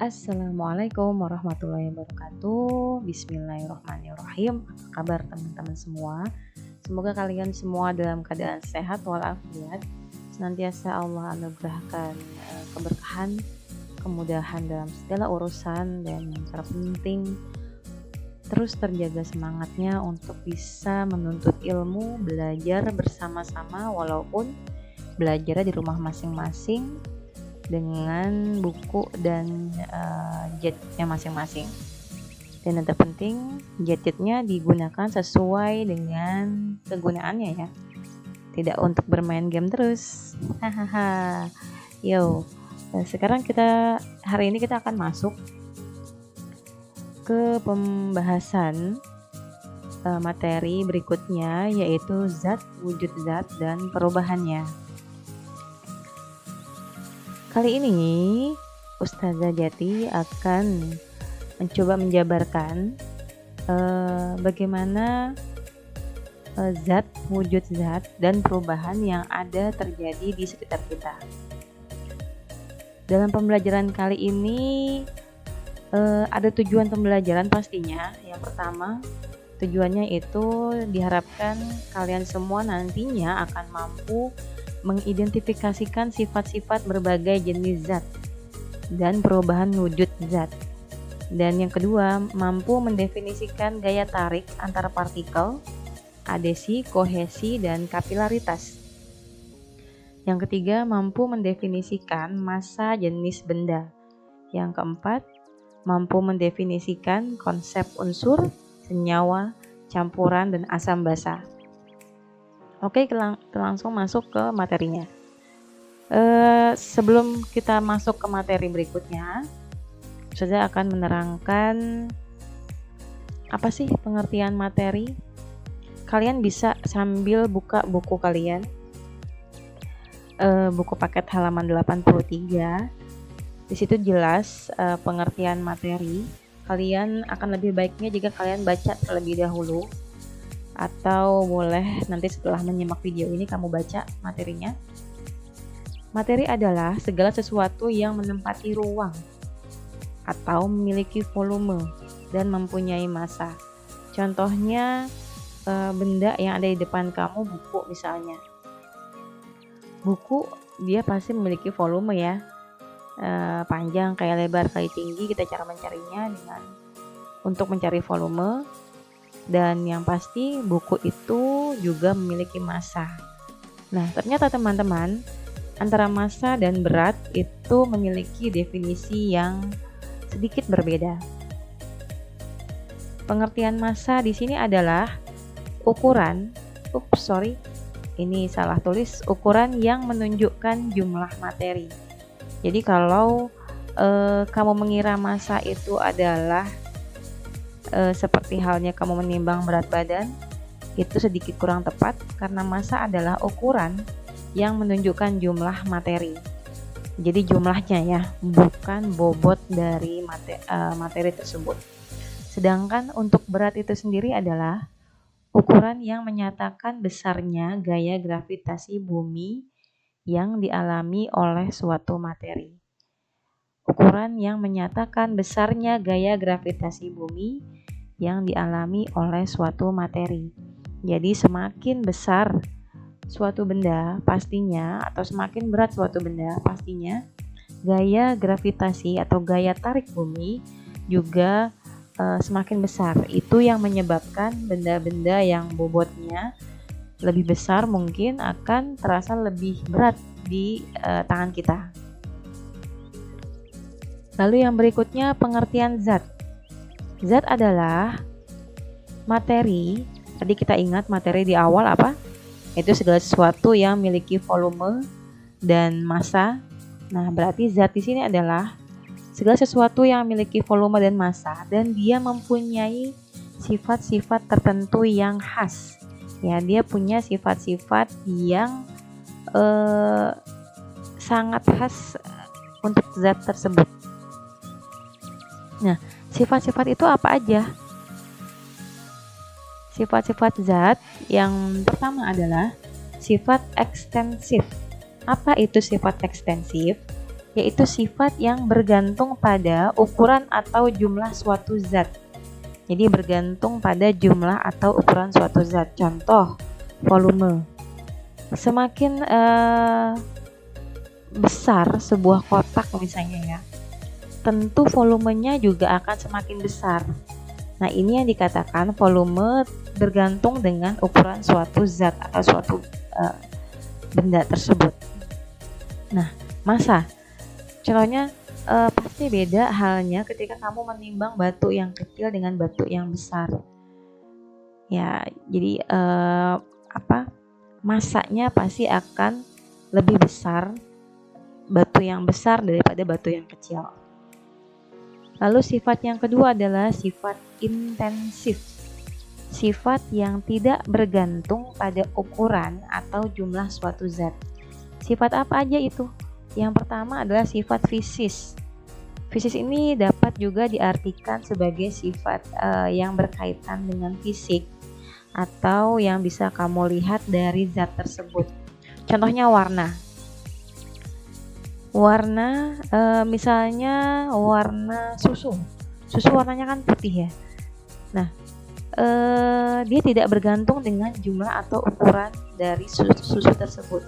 Assalamualaikum warahmatullahi wabarakatuh. Bismillahirrahmanirrahim. Apa kabar teman-teman semua? Semoga kalian semua dalam keadaan sehat walafiat. Senantiasa Allah anugerahkan keberkahan, kemudahan dalam segala urusan, dan yang terpenting terus terjaga semangatnya untuk bisa menuntut ilmu, belajar bersama-sama walaupun belajarnya di rumah masing-masing dengan buku dan gadgetnya masing-masing. Dan yang terpenting gadgetnya digunakan sesuai dengan kegunaannya ya, tidak untuk bermain game terus. Hahaha. Yo, sekarang hari ini kita akan masuk ke pembahasan materi berikutnya, yaitu zat, wujud zat, dan perubahannya. Kali ini Ustazah Jati akan mencoba menjabarkan bagaimana zat, wujud zat, dan perubahan yang ada terjadi di sekitar kita. Dalam pembelajaran kali ini ada tujuan pembelajaran pastinya. Yang pertama, tujuannya itu diharapkan kalian semua nantinya akan mampu mengidentifikasikan sifat-sifat berbagai jenis zat dan perubahan wujud zat. Dan yang kedua, mampu mendefinisikan gaya tarik antara partikel, adesi, kohesi, dan kapilaritas. Yang ketiga, mampu mendefinisikan massa jenis benda. Yang keempat, mampu mendefinisikan konsep unsur, senyawa, campuran, dan asam basa. Oke, kita langsung masuk ke materinya. Sebelum kita masuk ke materi berikutnya, saya akan menerangkan apa sih pengertian materi. Kalian bisa sambil buka buku kalian, buku paket halaman 83. Di situ jelas pengertian materi. Kalian akan lebih baiknya jika kalian baca terlebih dahulu, atau boleh nanti setelah menyimak video ini kamu baca materinya. Materi adalah segala sesuatu yang menempati ruang atau memiliki volume dan mempunyai massa. Contohnya benda yang ada di depan kamu, buku misalnya. Buku dia pasti memiliki volume ya, panjang kayak lebar kali tinggi. Kita cara mencarinya dengan untuk mencari volume. Dan yang pasti buku itu juga memiliki massa. Nah, ternyata teman-teman, antara massa dan berat itu memiliki definisi yang sedikit berbeda. Pengertian massa di sini adalah ukuran, ukuran yang menunjukkan jumlah materi. Jadi kalau kamu mengira massa itu adalah seperti halnya kamu menimbang berat badan, itu sedikit kurang tepat karena massa adalah ukuran yang menunjukkan jumlah materi. Jadi jumlahnya ya, bukan bobot dari materi tersebut. Sedangkan untuk berat itu sendiri adalah ukuran yang menyatakan besarnya gaya gravitasi bumi yang dialami oleh suatu materi. Ukuran yang menyatakan besarnya gaya gravitasi bumi yang dialami oleh suatu materi. Jadi semakin besar suatu benda pastinya, atau semakin berat suatu benda pastinya, gaya gravitasi atau gaya tarik bumi juga semakin besar. Itu yang menyebabkan benda-benda yang bobotnya lebih besar mungkin akan terasa lebih berat di tangan kita. Lalu yang berikutnya pengertian zat. Zat adalah materi. Tadi kita ingat materi di awal apa? Itu segala sesuatu yang memiliki volume dan massa. Nah, berarti zat di sini adalah segala sesuatu yang memiliki volume dan massa, dan dia mempunyai sifat-sifat tertentu yang khas. Ya, dia punya sifat-sifat yang sangat khas untuk zat tersebut. Nah, sifat-sifat itu apa aja? Sifat-sifat zat yang pertama adalah sifat ekstensif. Apa itu sifat ekstensif? yaitu sifat yang bergantung pada ukuran atau jumlah suatu zat. Jadi bergantung pada jumlah atau ukuran suatu zat. Contoh, volume. Semakin besar sebuah kotak misalnya ya, tentu volumenya juga akan semakin besar. Nah, ini yang dikatakan volume bergantung dengan ukuran suatu zat atau suatu benda tersebut. Nah, massa. Contohnya pasti beda halnya ketika kamu menimbang batu yang kecil dengan batu yang besar. Ya, jadi massanya pasti akan lebih besar batu yang besar daripada batu yang kecil. Lalu sifat yang kedua adalah sifat intensif. Sifat yang tidak bergantung pada ukuran atau jumlah suatu zat. Sifat apa aja itu? Yang pertama adalah sifat fisis. Fisis ini dapat juga diartikan sebagai sifat yang berkaitan dengan fisik atau yang bisa kamu lihat dari zat tersebut. Contohnya warna. Warna misalnya warna susu. Susu warnanya kan putih ya. Nah, dia tidak bergantung dengan jumlah atau ukuran dari susu tersebut.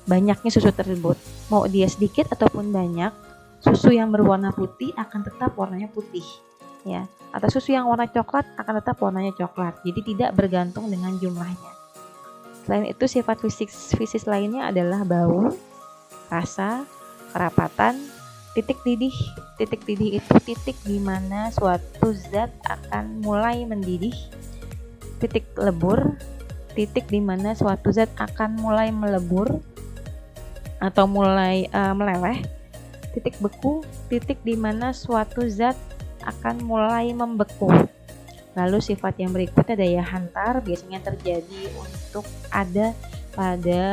Banyaknya susu tersebut, mau dia sedikit ataupun banyak, susu yang berwarna putih akan tetap warnanya putih, ya. Atau susu yang warna coklat akan tetap warnanya coklat. Jadi tidak bergantung dengan jumlahnya. Selain itu, sifat fisis lainnya adalah bau, rasa, kerapatan, titik didih. Titik didih itu titik di mana suatu zat akan mulai mendidih. Titik lebur, titik di mana suatu zat akan mulai melebur atau mulai meleleh. Titik beku, titik di mana suatu zat akan mulai membeku. Lalu sifat yang berikutnya daya hantar, biasanya terjadi untuk ada pada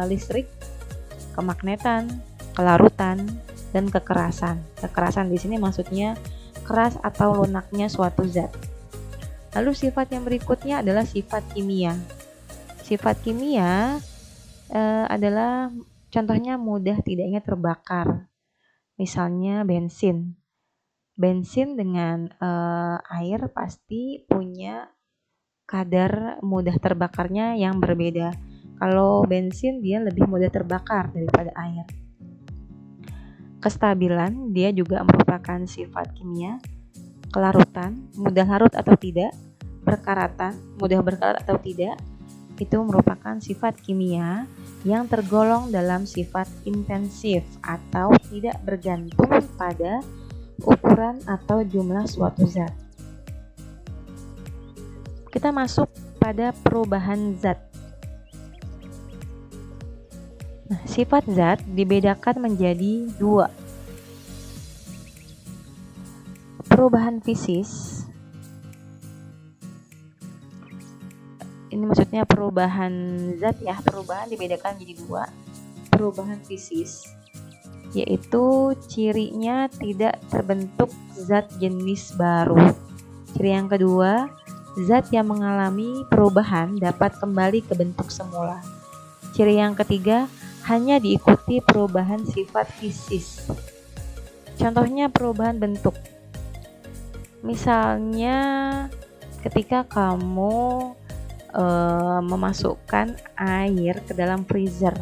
listrik, kemagnetan, kelarutan, dan kekerasan. Kekerasan di sini maksudnya keras atau lunaknya suatu zat. Lalu sifat yang berikutnya adalah sifat kimia. Sifat kimia adalah contohnya mudah tidaknya terbakar. Misalnya bensin. Bensin dengan air pasti punya kadar mudah terbakarnya yang berbeda. Kalau bensin dia lebih mudah terbakar daripada air. Kestabilan dia juga merupakan sifat kimia. Kelarutan, mudah larut atau tidak. Berkaratan, mudah berkarat atau tidak. Itu merupakan sifat kimia yang tergolong dalam sifat intensif atau tidak bergantung pada ukuran atau jumlah suatu zat. Kita masuk pada perubahan zat. Nah, sifat zat dibedakan menjadi dua. Perubahan fisis. Ini maksudnya perubahan zat ya, perubahan dibedakan menjadi dua. Perubahan fisis, yaitu cirinya tidak terbentuk zat jenis baru. Ciri yang kedua, zat yang mengalami perubahan dapat kembali ke bentuk semula. Ciri yang ketiga, hanya diikuti perubahan sifat fisis. Contohnya perubahan bentuk. Misalnya ketika kamu memasukkan air ke dalam freezer,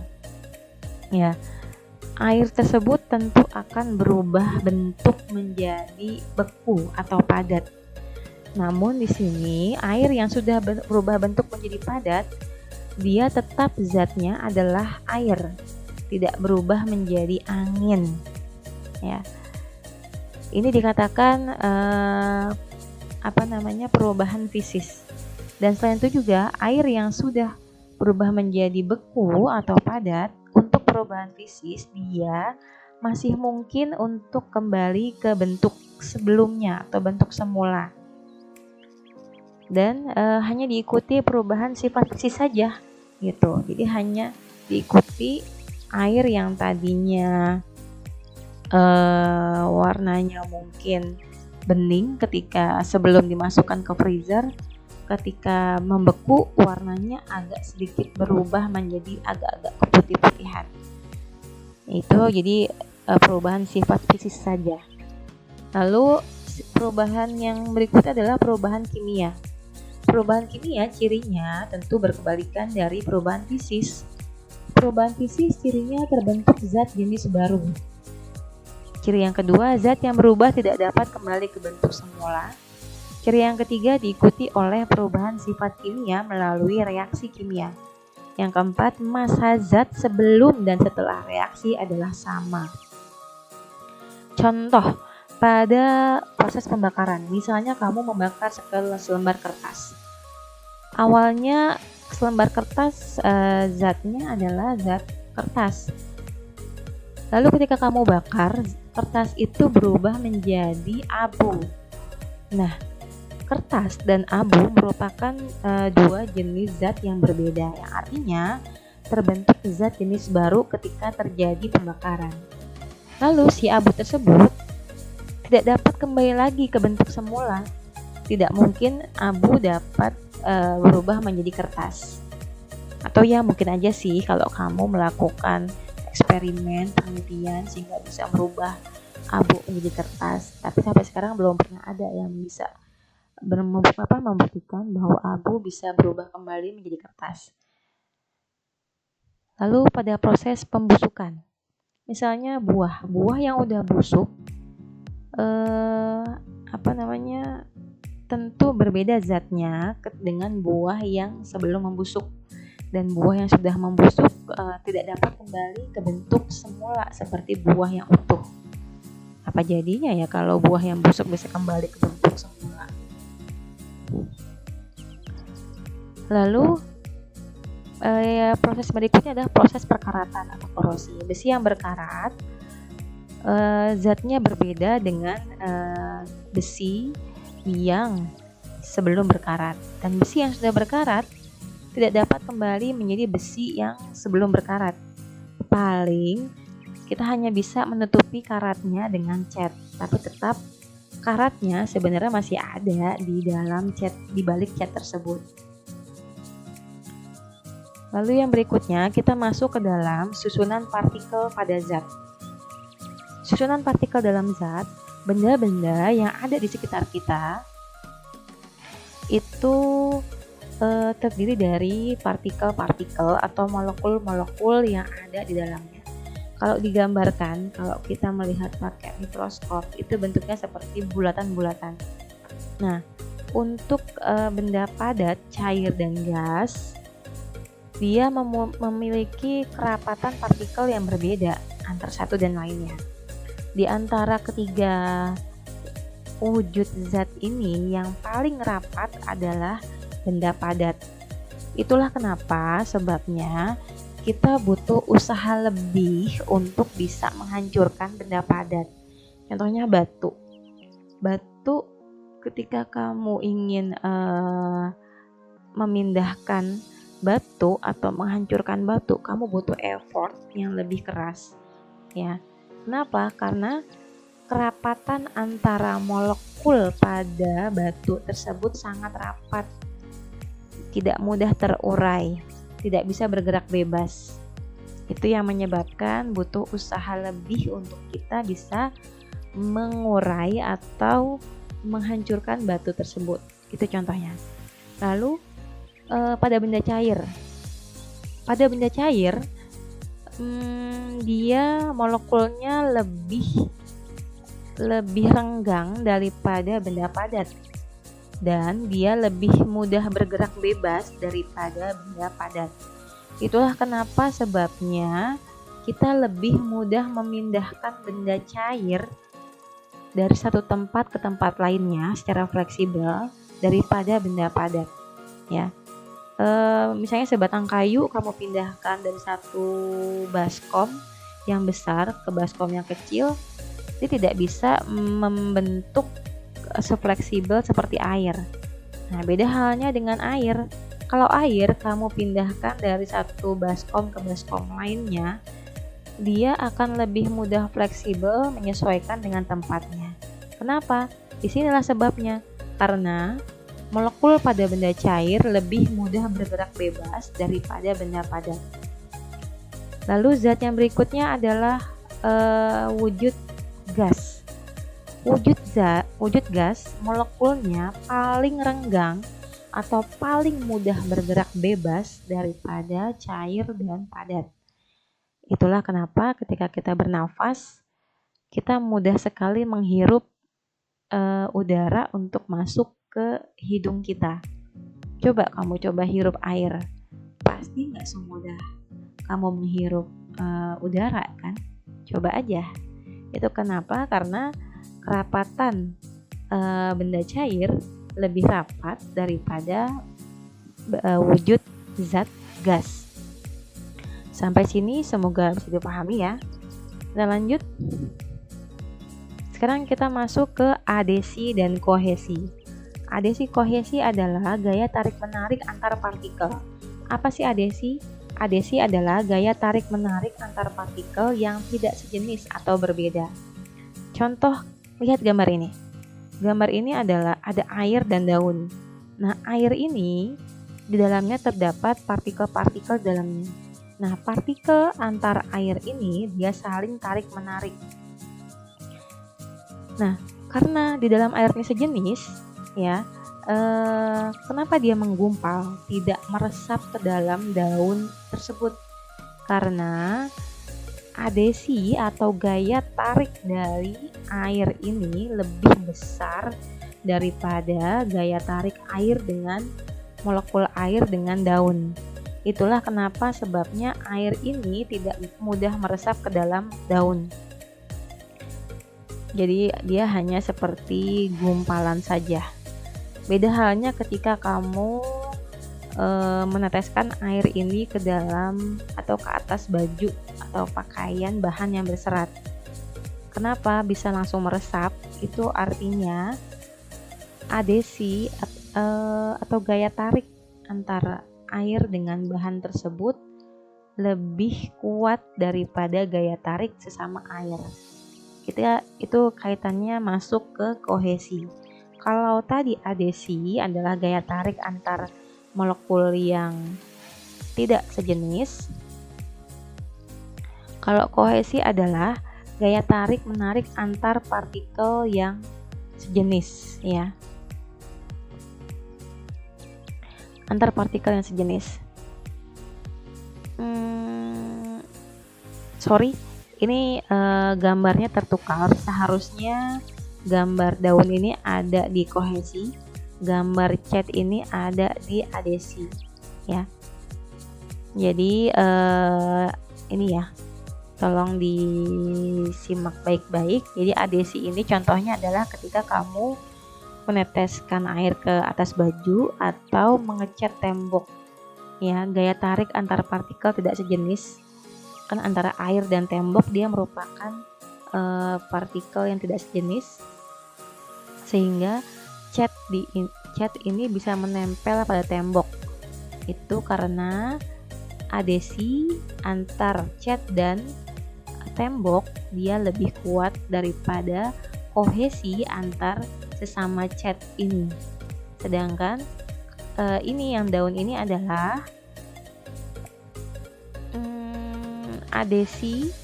ya, air tersebut tentu akan berubah bentuk menjadi beku atau padat. Namun di sini air yang sudah berubah bentuk menjadi padat, dia tetap zatnya adalah air, tidak berubah menjadi angin. Ya, ini dikatakan perubahan fisis. Dan selain itu juga air yang sudah berubah menjadi beku atau padat, untuk perubahan fisis dia masih mungkin untuk kembali ke bentuk sebelumnya atau bentuk semula. Dan hanya diikuti perubahan sifat fisis saja gitu. Jadi hanya diikuti air yang tadinya warnanya mungkin bening ketika sebelum dimasukkan ke freezer, ketika membeku warnanya agak sedikit berubah menjadi agak-agak keputih-putihan. Itu jadi perubahan sifat fisik saja. Lalu perubahan yang berikutnya adalah perubahan kimia. Perubahan kimia cirinya tentu berkebalikan dari perubahan fisis. Perubahan fisis cirinya terbentuk zat jenis baru. Ciri yang kedua, zat yang berubah tidak dapat kembali ke bentuk semula. Ciri yang ketiga diikuti oleh perubahan sifat kimia melalui reaksi kimia. Yang keempat, massa zat sebelum dan setelah reaksi adalah sama. Contoh, pada proses pembakaran, misalnya kamu membakar selembar kertas. Awalnya selembar kertas zatnya adalah zat kertas. Lalu ketika kamu bakar, kertas itu berubah menjadi abu. Nah, kertas dan abu merupakan dua jenis zat yang berbeda, yang artinya terbentuk zat jenis baru ketika terjadi pembakaran. Lalu si abu tersebut tidak dapat kembali lagi ke bentuk semula. Tidak mungkin abu dapat berubah menjadi kertas. Atau ya mungkin aja sih kalau kamu melakukan eksperimen penelitian sehingga bisa merubah abu menjadi kertas. Tapi sampai sekarang belum pernah ada yang bisa membuktikan bahwa abu bisa berubah kembali menjadi kertas. Lalu pada proses pembusukan, misalnya buah yang udah busuk, tentu berbeda zatnya dengan buah yang sebelum membusuk. Dan buah yang sudah membusuk tidak dapat kembali ke bentuk semula seperti buah yang utuh. Apa jadinya ya kalau buah yang busuk bisa kembali ke bentuk semula? Lalu proses berikutnya adalah proses perkaratan atau korosi. Besi yang berkarat zatnya berbeda dengan besi yang sebelum berkarat, dan besi yang sudah berkarat tidak dapat kembali menjadi besi yang sebelum berkarat. Paling kita hanya bisa menutupi karatnya dengan cat, tapi tetap karatnya sebenarnya masih ada di dalam cat, di balik cat tersebut. Lalu yang berikutnya kita masuk ke dalam susunan partikel pada zat. Susunan partikel dalam zat, benda-benda yang ada di sekitar kita itu terdiri dari partikel-partikel atau molekul-molekul yang ada di dalamnya. Kalau digambarkan, kalau kita melihat pakai mikroskop, itu bentuknya seperti bulatan-bulatan. Nah, untuk benda padat, cair, dan gas, dia memiliki kerapatan partikel yang berbeda antara satu dan lainnya. Di antara ketiga wujud zat ini, yang paling rapat adalah benda padat. Itulah kenapa sebabnya kita butuh usaha lebih untuk bisa menghancurkan benda padat. Contohnya batu. Batu ketika kamu ingin memindahkan batu atau menghancurkan batu, kamu butuh effort yang lebih keras. Ya. Kenapa? Karena kerapatan antara molekul pada batu tersebut sangat rapat. Tidak mudah terurai, tidak bisa bergerak bebas. Itu yang menyebabkan butuh usaha lebih untuk kita bisa mengurai atau menghancurkan batu tersebut. Itu contohnya. Lalu pada benda cair. Pada benda cair, dia molekulnya lebih renggang daripada benda padat. Dan dia lebih mudah bergerak bebas daripada benda padat. Itulah kenapa sebabnya kita lebih mudah memindahkan benda cair dari satu tempat ke tempat lainnya secara fleksibel daripada benda padat. Ya, misalnya sebatang kayu kamu pindahkan dari satu baskom yang besar ke baskom yang kecil, dia tidak bisa membentuk sefleksibel seperti air. Nah, beda halnya dengan air. Kalau air kamu pindahkan dari satu baskom ke baskom lainnya, dia akan lebih mudah fleksibel menyesuaikan dengan tempatnya. Kenapa? Disinilah sebabnya. Karena molekul pada benda cair lebih mudah bergerak bebas daripada benda padat. Lalu zat yang berikutnya adalah wujud gas. Wujud gas molekulnya paling renggang atau paling mudah bergerak bebas daripada cair dan padat. Itulah kenapa ketika kita bernafas, kita mudah sekali menghirup udara untuk masuk ke hidung kita. Coba kamu hirup air, pasti nggak semudah kamu menghirup udara kan? Coba aja. Itu kenapa? Karena kerapatan benda cair lebih rapat daripada wujud zat gas. Sampai sini semoga bisa dipahami ya. Kita lanjut. Sekarang kita masuk ke adesi dan kohesi. Adesi kohesi adalah gaya tarik-menarik antar partikel. Apa sih adesi? Adesi adalah gaya tarik-menarik antar partikel yang tidak sejenis atau berbeda. Contoh, lihat gambar ini. Gambar ini adalah ada air dan daun. Nah, air ini di dalamnya terdapat partikel-partikel dalamnya. Nah, partikel antar air ini dia saling tarik-menarik. Nah, karena di dalam air ini sejenis, ya, kenapa dia menggumpal, tidak meresap ke dalam daun tersebut? Karena adesi atau gaya tarik dari air ini lebih besar daripada gaya tarik air dengan molekul air dengan daun. Itulah kenapa sebabnya air ini tidak mudah meresap ke dalam daun. Jadi dia hanya seperti gumpalan saja. Beda halnya ketika kamu meneteskan air ini ke dalam atau ke atas baju atau pakaian bahan yang berserat. Kenapa bisa langsung meresap? Itu artinya adesi atau gaya tarik antara air dengan bahan tersebut lebih kuat daripada gaya tarik sesama air. Itu kaitannya masuk ke kohesi. Kalau tadi adesi adalah gaya tarik antar molekul yang tidak sejenis, kalau kohesi adalah gaya tarik menarik antar partikel yang sejenis, ya. Antar partikel yang sejenis. Ini gambarnya tertukar. Seharusnya gambar daun ini ada di kohesi, gambar cat ini ada di adesi, ya. Jadi ini ya, tolong disimak baik-baik. Jadi adesi ini contohnya adalah ketika kamu meneteskan air ke atas baju atau mengecat tembok, ya. Gaya tarik antar partikel tidak sejenis. Kan antara air dan tembok dia merupakan partikel yang tidak sejenis, sehingga cat ini bisa menempel pada tembok. Itu karena adesi antar cat dan tembok dia lebih kuat daripada kohesi antar sesama cat ini. Sedangkan ini yang daun ini adalah adesi,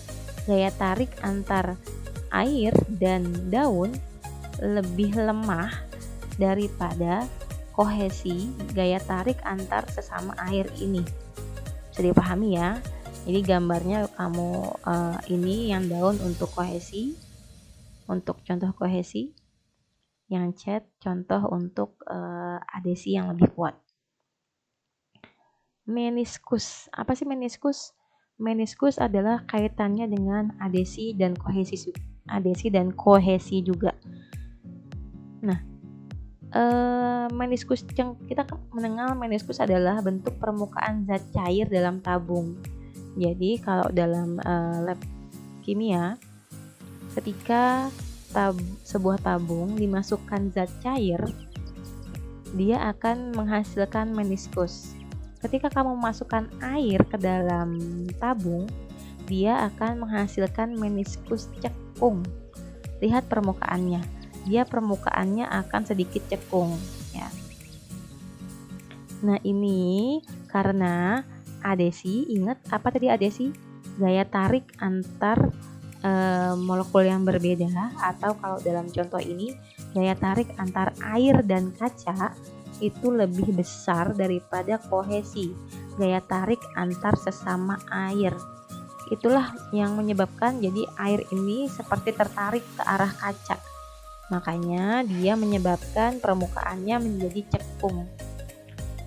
gaya tarik antar air dan daun lebih lemah daripada kohesi, gaya tarik antar sesama air ini. Bisa dipahami ya. Jadi gambarnya kamu ini yang daun untuk kohesi, untuk contoh kohesi, yang cat contoh untuk adesi yang lebih kuat. Meniskus. Apa sih meniskus? Meniskus adalah kaitannya dengan adesi dan kohesi juga. Nah, meniskus yang kita mengenal meniskus adalah bentuk permukaan zat cair dalam tabung. Jadi kalau dalam lab kimia, ketika sebuah tabung dimasukkan zat cair, dia akan menghasilkan meniskus. Ketika kamu masukkan air ke dalam tabung, dia akan menghasilkan meniskus cekung. Lihat permukaannya, dia permukaannya akan sedikit cekung, ya. Nah, ini karena adesi. Ingat apa tadi adesi? gaya tarik antar molekul yang berbeda, atau kalau dalam contoh ini gaya tarik antar air dan kaca itu lebih besar daripada kohesi gaya tarik antar sesama air. Itulah yang menyebabkan jadi air ini seperti tertarik ke arah kaca. Makanya dia menyebabkan permukaannya menjadi cekung.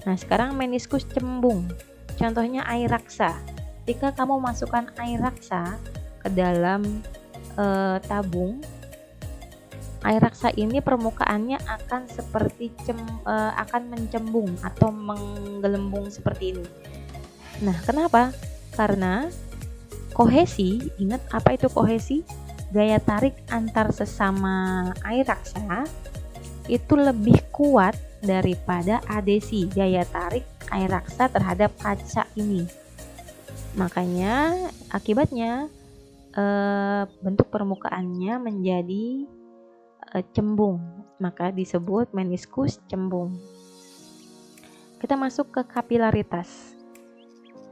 Nah, sekarang meniskus cembung. Contohnya air raksa. Jika kamu masukkan air raksa ke dalam tabung, air raksa ini permukaannya akan seperti akan mencembung atau menggelembung seperti ini. Nah, kenapa? Karena kohesi, ingat apa itu kohesi? Gaya tarik antar sesama air raksa itu lebih kuat daripada adesi, gaya tarik air raksa terhadap kaca ini. Makanya akibatnya bentuk permukaannya menjadi cembung, maka disebut meniskus cembung. Kita masuk ke kapilaritas.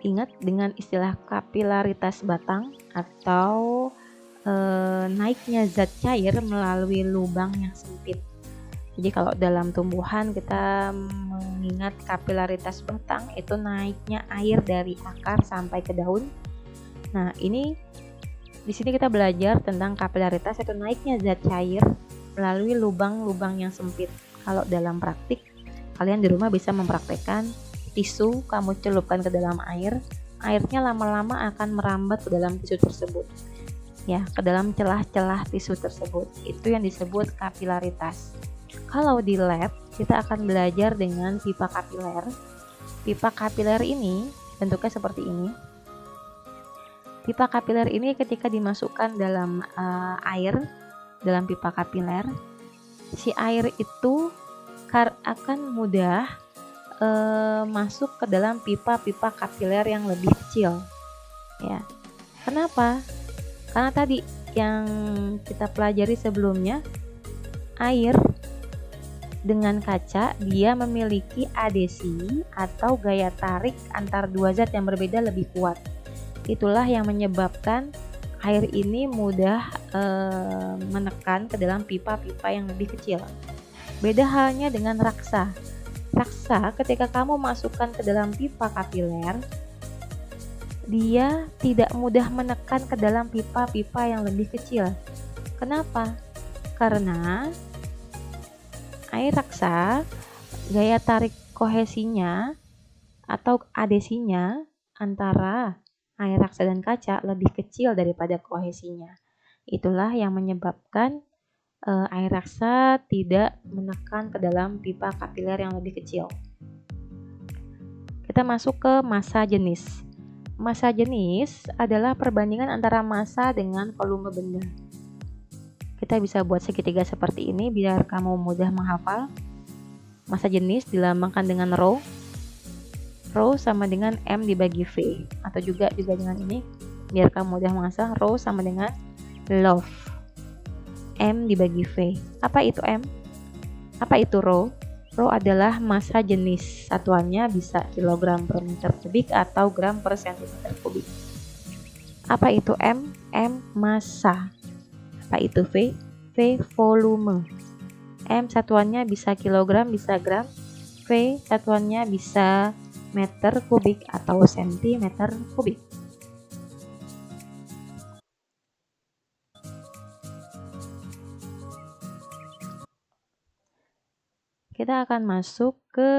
Ingat dengan istilah kapilaritas batang atau naiknya zat cair melalui lubang yang sempit. Jadi kalau dalam tumbuhan kita mengingat kapilaritas batang itu naiknya air dari akar sampai ke daun. Nah, di sini kita belajar tentang kapilaritas, yaitu naiknya zat cair melalui lubang-lubang yang sempit. Kalau dalam praktik, kalian di rumah bisa mempraktekkan tisu kamu celupkan ke dalam air, airnya lama-lama akan merambat ke dalam tisu tersebut. Ya, ke dalam celah-celah tisu tersebut. Itu yang disebut kapilaritas. Kalau di lab, kita akan belajar dengan pipa kapiler. Pipa kapiler ini bentuknya seperti ini. Pipa kapiler ini ketika dimasukkan dalam air, dalam pipa kapiler, si air itu akan mudah masuk ke dalam pipa-pipa kapiler yang lebih kecil. Ya, kenapa? Karena tadi yang kita pelajari sebelumnya, air dengan kaca dia memiliki adesi atau gaya tarik antar dua zat yang berbeda lebih kuat. Itulah yang menyebabkan air ini mudah menekan ke dalam pipa-pipa yang lebih kecil. Beda halnya dengan raksa. Raksa ketika kamu masukkan ke dalam pipa kapiler, dia tidak mudah menekan ke dalam pipa-pipa yang lebih kecil. Kenapa? Karena air raksa gaya tarik kohesinya atau adesinya antara air raksa dan kaca lebih kecil daripada kohesinya. Itulah yang menyebabkan air raksa tidak menekan ke dalam pipa kapiler yang lebih kecil. Kita masuk ke massa jenis. Massa jenis adalah perbandingan antara massa dengan volume benda. Kita bisa buat segitiga seperti ini biar kamu mudah menghafal. Massa jenis dilambangkan dengan rho. Rho sama dengan M dibagi V, atau juga dengan ini biar kamu mudah menghafal. Rho sama dengan love, M dibagi V. Apa itu M? Apa itu rho? Rho adalah massa jenis, satuannya bisa kilogram per meter kubik atau gram per sentimeter kubik. Apa itu M? M massa. Apa itu V? V volume. M satuannya bisa kilogram, bisa gram. V satuannya bisa meter kubik atau sentimeter kubik. Kita akan masuk ke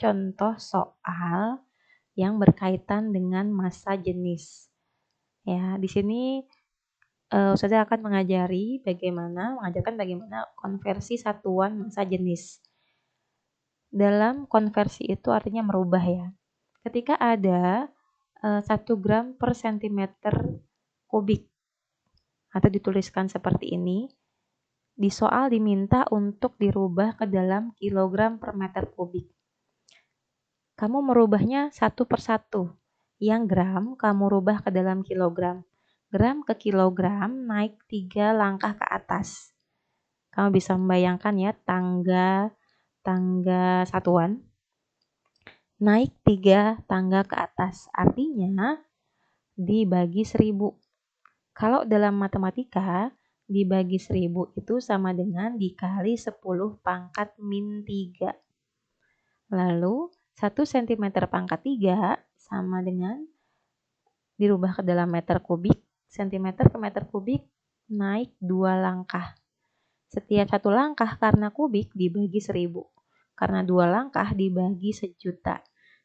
contoh soal yang berkaitan dengan massa jenis. Ya, di sini Ustazah akan mengajarkan bagaimana konversi satuan massa jenis. Dalam konversi itu artinya merubah ya. Ketika ada 1 gram per sentimeter kubik atau dituliskan seperti ini, di soal diminta untuk dirubah ke dalam kilogram per meter kubik. Kamu merubahnya satu per satu. Yang gram kamu rubah ke dalam kilogram. Gram ke kilogram naik 3 langkah ke atas. Kamu bisa membayangkan ya tangga satuan naik 3 tangga ke atas. Artinya dibagi 1000. Kalau dalam matematika, dibagi 1000 itu sama dengan dikali 10 pangkat min 3. Lalu 1 cm pangkat 3 sama dengan dirubah ke dalam meter kubik, cm ke meter kubik naik 2 langkah. Setiap 1 langkah karena kubik dibagi 1000. Karena 2 langkah dibagi 1.000.000.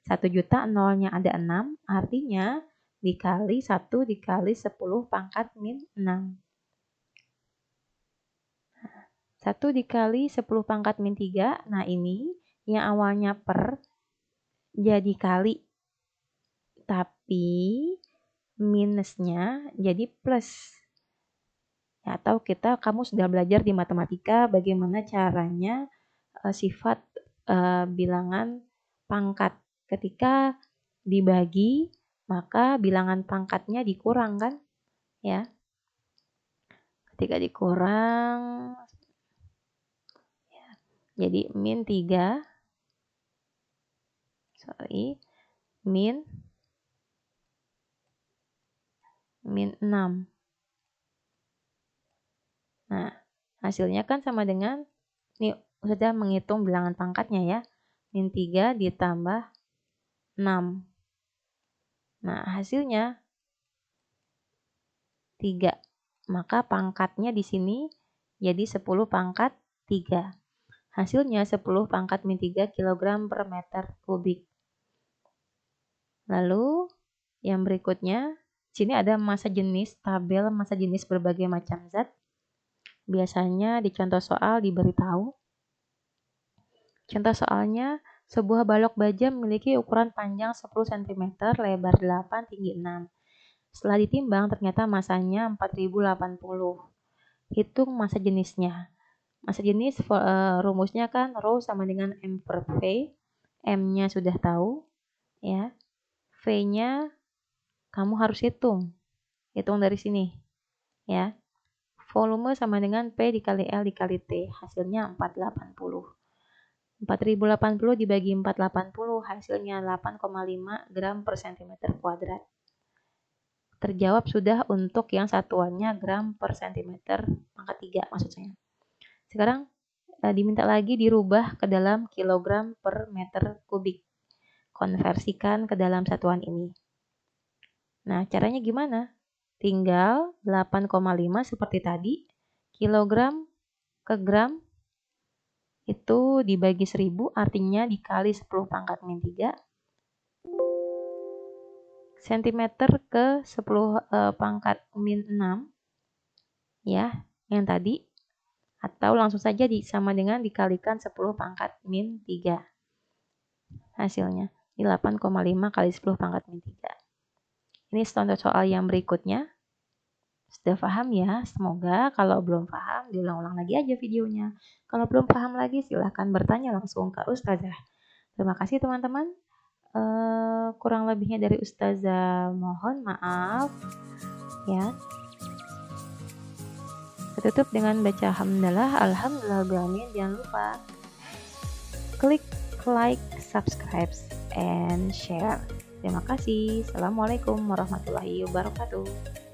1.000.000 nolnya ada 6, artinya dikali 1 dikali 10 pangkat min 6. 1 dikali 10 pangkat min 3, nah ini yang awalnya per jadi kali. Tapi minusnya jadi plus. Atau kamu sudah belajar di matematika bagaimana caranya sifat bilangan pangkat. Ketika dibagi, maka bilangan pangkatnya dikurang kan? Ya. Ketika dikurang, ya. Jadi min 3, min 6. Nah, hasilnya kan sama dengan, nih sudah menghitung bilangan pangkatnya ya, min 3 ditambah 6. Nah, hasilnya 3. Maka pangkatnya di sini jadi 10 pangkat 3. Hasilnya 10 pangkat min 3 kg per meter kubik. Lalu yang berikutnya, sini ada massa jenis, tabel massa jenis berbagai macam zat. Biasanya di contoh soal diberitahu. Contoh soalnya, sebuah balok baja memiliki ukuran panjang 10 cm, lebar 8, tinggi 6. Setelah ditimbang ternyata masanya 4080. Hitung massa jenisnya. Massa jenis rumusnya kan rho sama dengan M per V. M-nya sudah tahu, ya. V-nya kamu harus hitung. Hitung dari sini, ya. Volume sama dengan P dikali L dikali T. Hasilnya 480. 4080 dibagi 480 hasilnya 8,5 gram per cm kuadrat. Terjawab sudah untuk yang satuannya gram per cm pangkat 3 maksud saya. Sekarang diminta lagi dirubah ke dalam kilogram per meter kubik. Konversikan ke dalam satuan ini. Nah, caranya gimana? Tinggal 8,5 seperti tadi, kilogram ke gram itu dibagi 1000, artinya dikali 10 pangkat min 3. cm ke 10 pangkat min 6, ya, yang tadi. Atau langsung saja sama dengan dikalikan 10 pangkat min 3. Hasilnya, ini 8,5 kali 10 pangkat min 3. Ini contoh soal yang berikutnya. Sudah paham ya? Semoga kalau belum paham diulang-ulang lagi aja videonya. Kalau belum paham lagi silahkan bertanya langsung ke Ustazah. Terima kasih teman-teman. Kurang lebihnya dari Ustazah mohon maaf ya. Tutup dengan baca hamdalah, alhamdulillah. Jangan lupa klik like, subscribe, and share. Terima kasih. Assalamualaikum warahmatullahi wabarakatuh.